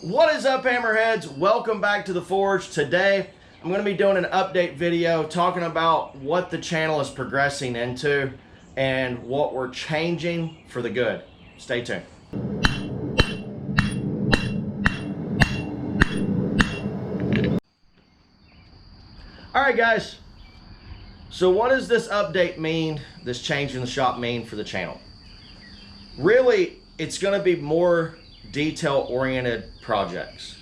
What is up, Hammerheads? Welcome back to the Forge. Today I'm going to be doing an update video talking about what the channel is progressing into and what we're changing for the good. Stay tuned. Alright guys, so what does this update mean, this change in the shop mean for the channel? Really, it's going to be more detail-oriented projects.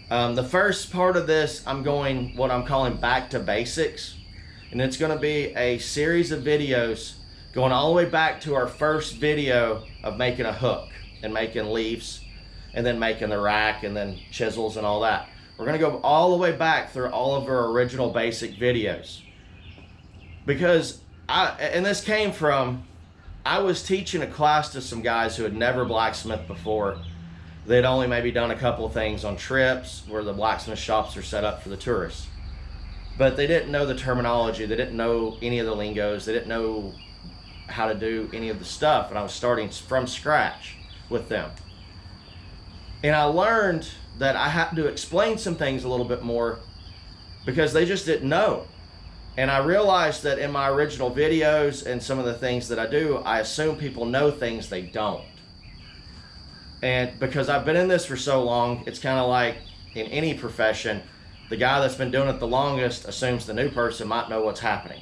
The first part of this, I'm going what I'm calling back to basics, and it's going to be a series of videos going all the way back to our first video of making a hook and making leaves and then making the rack and then chisels and all that. We're going to go all the way back through all of our original basic videos, because this came from, I was teaching a class to some guys who had never blacksmithed before. They'd only maybe done a couple of things on trips where the blacksmith shops are set up for the tourists. But they didn't know the terminology. They didn't know any of the lingos. They didn't know how to do any of the stuff. And I was starting from scratch with them. And I learned that I had to explain some things a little bit more because they just didn't know. And I realized that in my original videos and some of the things that I do, I assume people know things they don't. And because I've been in this for so long, it's kind of like in any profession, the guy that's been doing it the longest assumes the new person might know what's happening.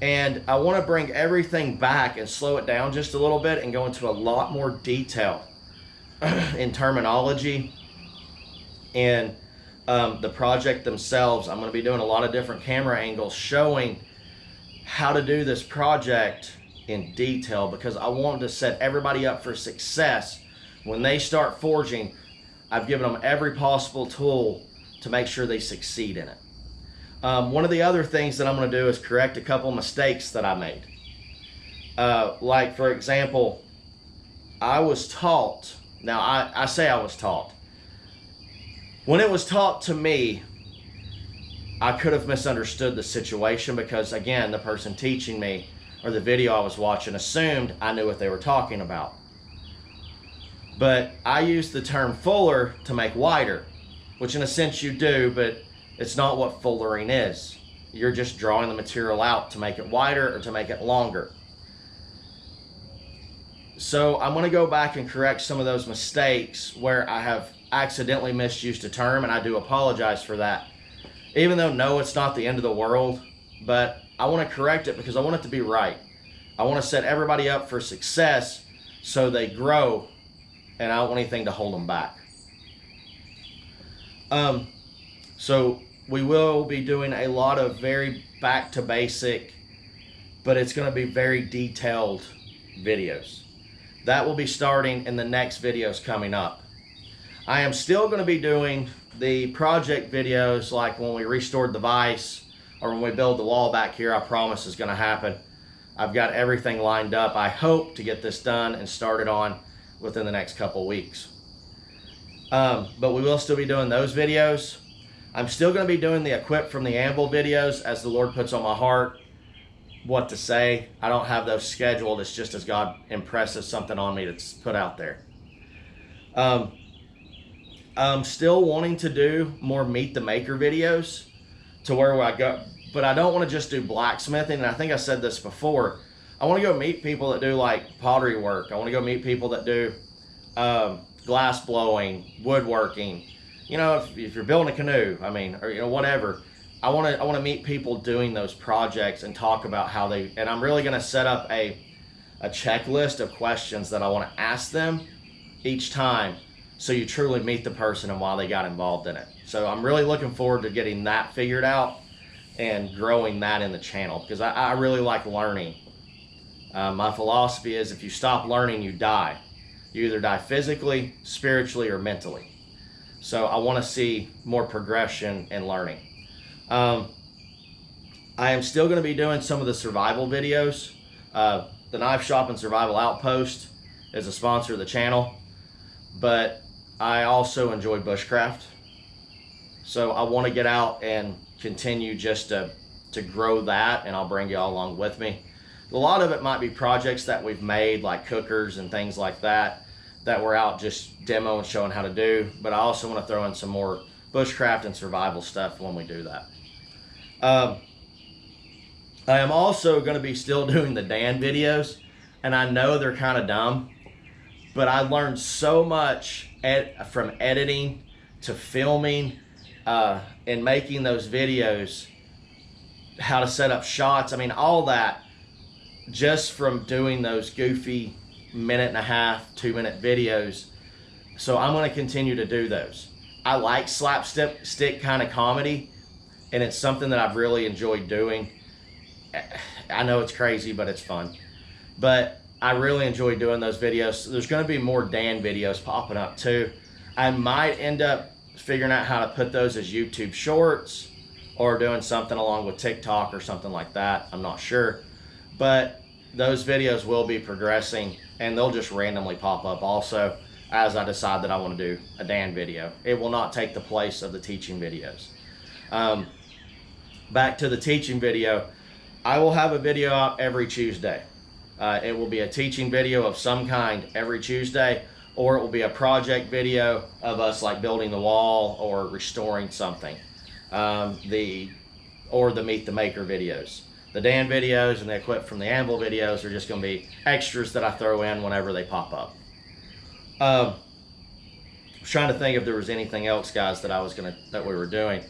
And I want to bring everything back and slow it down just a little bit and go into a lot more detail in terminology and the project themselves. I'm going to be doing a lot of different camera angles showing how to do this project in detail, because I want to set everybody up for success. When they start forging, I've given them every possible tool to make sure they succeed in it. One of the other things that I'm going to do is correct a couple mistakes that I made. Like, for example, I was taught, now I say I was taught. When it was taught to me, I could have misunderstood the situation because, again, the person teaching me or the video I was watching assumed I knew what they were talking about. But I use the term fuller to make wider, which in a sense you do, but it's not what fullering is. You're just drawing the material out to make it wider or to make it longer. So I'm going to go back and correct some of those mistakes where I have accidentally misused a term, and I do apologize for that. Even though, no, it's not the end of the world, but I want to correct it because I want it to be right. I want to set everybody up for success so they grow, and I don't want anything to hold them back. So we will be doing a lot of very back to basic, but it's going to be very detailed videos. That will be starting in the next videos coming up. I am still going to be doing the project videos, like when we restored the vise or when we build the wall back here. I promise is going to happen. I've got everything lined up. I hope to get this done and started on within the next couple weeks. But we will still be doing those videos. I'm still going to be doing the equip from the anvil videos as the Lord puts on my heart what to say. I don't have those scheduled. It's just as God impresses something on me to put out there. I'm still wanting to do more Meet the Maker videos to where I go, but I don't want to just do blacksmithing. And I think I said this before. I want to go meet people that do like pottery work. I want to go meet people that do glass blowing, woodworking. You know, if you're building a canoe, I mean, or, you know, whatever. I want to meet people doing those projects and talk about how they, and I'm really going to set up a checklist of questions that I want to ask them each time, so you truly meet the person and why they got involved in it. So I'm really looking forward to getting that figured out and growing that in the channel, because I really like learning. My philosophy is if you stop learning, you die. You either die physically, spiritually, or mentally. So I want to see more progression in learning. I am still going to be doing some of the survival videos. The Knife Shop and Survival Outpost is a sponsor of the channel, but I also enjoy bushcraft. So I want to get out and continue just to grow that, and I'll bring you all along with me. A lot of it might be projects that we've made, like cookers and things like that. that we're out just demoing, showing how to do. But I also want to throw in some more bushcraft and survival stuff when we do that. I am also going to be still doing the Dan videos, and I know they're kind of dumb, but I learned so much from editing to filming and making those videos, how to set up shots. I mean, all that just from doing those goofy 1.5, 2-minute videos. So I'm going to continue to do those. I like slapstick kind of comedy, and it's something that I've really enjoyed doing. I know it's crazy, but it's fun. But I really enjoy doing those videos. There's going to be more Dan videos popping up too. I might end up figuring out how to put those as YouTube shorts or doing something along with TikTok or something like that. I'm not sure. But those videos will be progressing, and they'll just randomly pop up also as I decide that I want to do a Dan video. It will not take the place of the teaching videos. Back to the teaching video, I will have a video out every Tuesday. It will be a teaching video of some kind every Tuesday, or it will be a project video of us like building the wall or restoring something. Or the Meet the Maker videos. The Dan videos and the Equip from the Anvil videos are just going to be extras that I throw in whenever they pop up. I was trying to think if there was anything else, guys, that we were doing.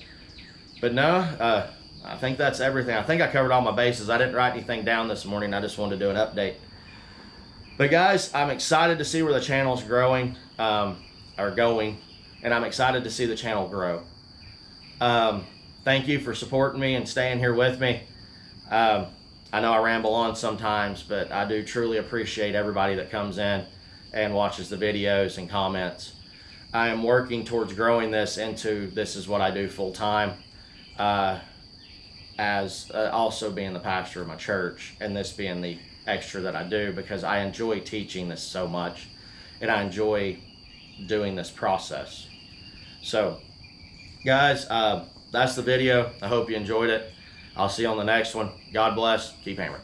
But no, I think that's everything. I think I covered all my bases. I didn't write anything down this morning. I just wanted to do an update. But guys, I'm excited to see where the channel's growing, or going, and I'm excited to see the channel grow. Thank you for supporting me and staying here with me. I know I ramble on sometimes, but I do truly appreciate everybody that comes in and watches the videos and comments. I am working towards growing this into, this is what I do full time, as also being the pastor of my church, and this being the extra that I do, because I enjoy teaching this so much, and I enjoy doing this process. So guys, that's the video. I hope you enjoyed it. I'll see you on the next one. God bless. Keep hammering.